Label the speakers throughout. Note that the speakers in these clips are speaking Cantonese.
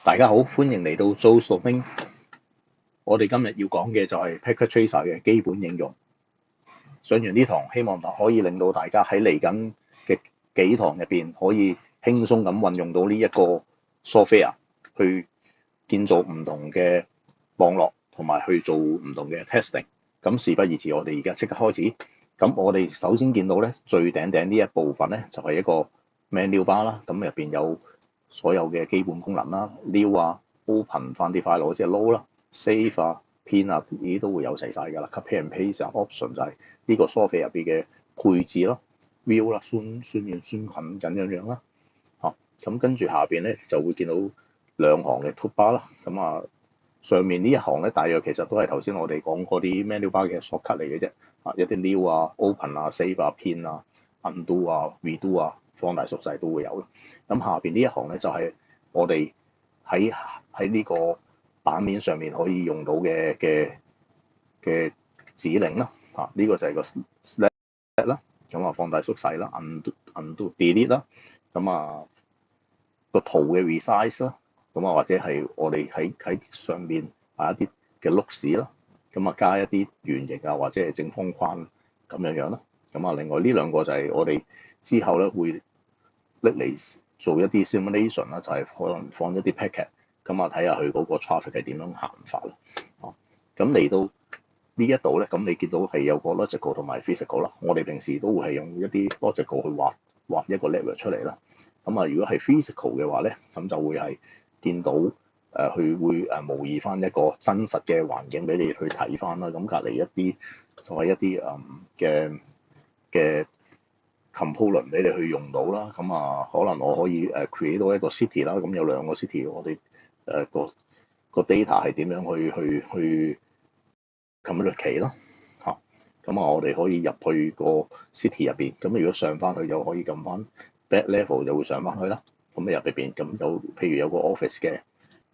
Speaker 1: 大家好，歡迎嚟到 Joe's Domain。我哋今日要講嘅就係 Packet Tracer 嘅基本應用。上完呢堂，希望可以令到大家喺嚟緊嘅幾堂入邊，可以輕鬆咁運用到呢一個 software 去建造唔同嘅網絡，同埋去做唔同嘅 testing。咁事不宜遲，我哋而家即刻開始。咁我哋首先見到咧，最頂呢一部分咧，就係一個 menu bar 啦。咁入邊有所有嘅基本功能啦 ，new 啊 ，open 翻啲 file 即係 load 啦 ，save 啊，pin 啊，呢啲都會有齊晒㗎啦。copy and paste 啊 ，option 就係呢個 software 入邊嘅配置咯 ，view 啦，宣完宣近咁樣啦。咁跟住下邊咧就會見到兩行嘅 toolbar 啦。咁啊，上面呢一行咧，大約其實都係頭先我哋講嗰啲 menu bar 嘅 shortcut 嚟嘅啫。一啲 new 啊、open 啊、save 啊、pin 啊、undo 啊、redo 啊。放大縮細都會有咯。咁下邊呢一行咧就係我哋喺呢個版面上面可以用到嘅指令啦。呢個就係個 select 啦。咁啊，放大縮細啦 ，undo delete 啦。咁啊，個圖嘅 resize 啦。咁啊，或者係我哋喺上面一啲嘅碌屎啦。咁啊，加一啲圓形啊，或者係正方框咁樣啦。咁啊，另外呢兩個就係我哋之後咧會拎嚟做一啲 simulation 啦，就係可能放一啲 packet， 咁啊睇下佢嗰個 traffic 係點樣行法啦。咁嚟到呢一度咧，咁你見到係有個 logical 同埋 physical 啦。我哋平時都會係用一啲 logical 去畫一個 network 出嚟啦。咁啊，如果係 physical 嘅話咧，咁就會係見到佢會模擬翻一個真實嘅環境俾你去睇翻啦。咁隔離一啲就係一啲嘅component 俾你去用到啦。咁啊，可能我可以create 到一個 city 啦。咁有兩個 city，我哋個 data 係點樣去 communicate 咯。咁啊，我哋可以入去個 city 入邊。咁如果上翻去，又可以撳翻 back level，就會上翻去啦。咁入邊咁譬如有個 office 嘅，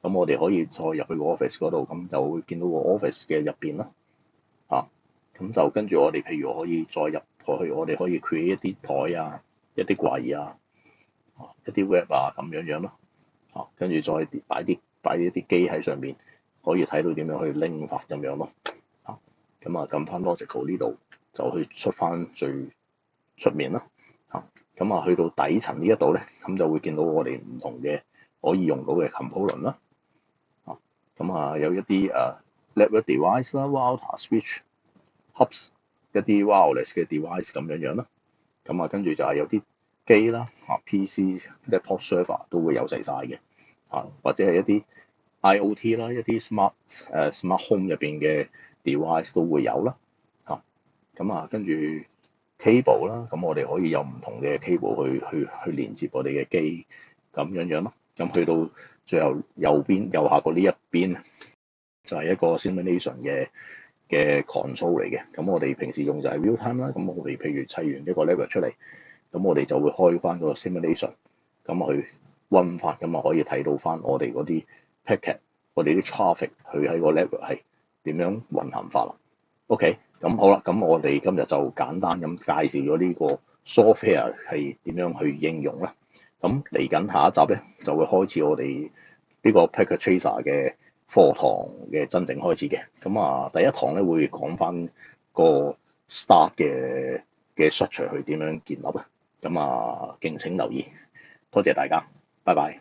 Speaker 1: 咁我哋可以再入去個 office 嗰度，咁就會見到個 office 嘅入邊啦。咁就跟住我哋譬如可以再入去，我哋可以 create 一啲台啊、一啲櫃啊、一啲 web 啊咁樣咯。跟住再擺一啲機喺上面，可以睇到點樣去拎法咁樣咯。咁啊，撳翻 logical 呢度就去出翻最出面啦。咁啊，去到底層呢一度咧，咁就會見到我哋唔同嘅可以用到嘅 component 啦。咁啊，有一啲network device 啦、router、switch、hubs 一啲 wireless 嘅 device 咁樣啦。咁啊，跟住就係有啲機啦、PC、laptop server 都會有齊晒嘅。或者係一啲 IOT 啦、一啲 smart home 入邊嘅 device 都會有啦。咁啊，跟住 cable 啦，咁我哋可以有唔同嘅 cable 去連接我哋嘅機咁樣咯。咁去到最後右下角呢一邊就係一個 simulation 嘅 console 嚟嘅。咁我哋平時用就係 real time 啦。咁我哋譬如砌完一個 level 出嚟，咁我哋就會開翻個 simulation，咁去 run 翻，咁啊可以睇到翻我哋嗰啲 packet， 我哋啲 traffic 佢喺個 level 係點樣運行法啦。OK， 咁好啦，咁我哋今日就簡單咁介紹咗呢個 software 係點樣去應用啦。咁嚟緊下一集咧，就會開始我哋呢個 Packet Tracer 嘅課堂嘅真正開始嘅。咁啊，第一堂咧會講翻個 start 嘅 structure 去點樣建立啊。咁啊，敬請留意，多謝大家，拜拜。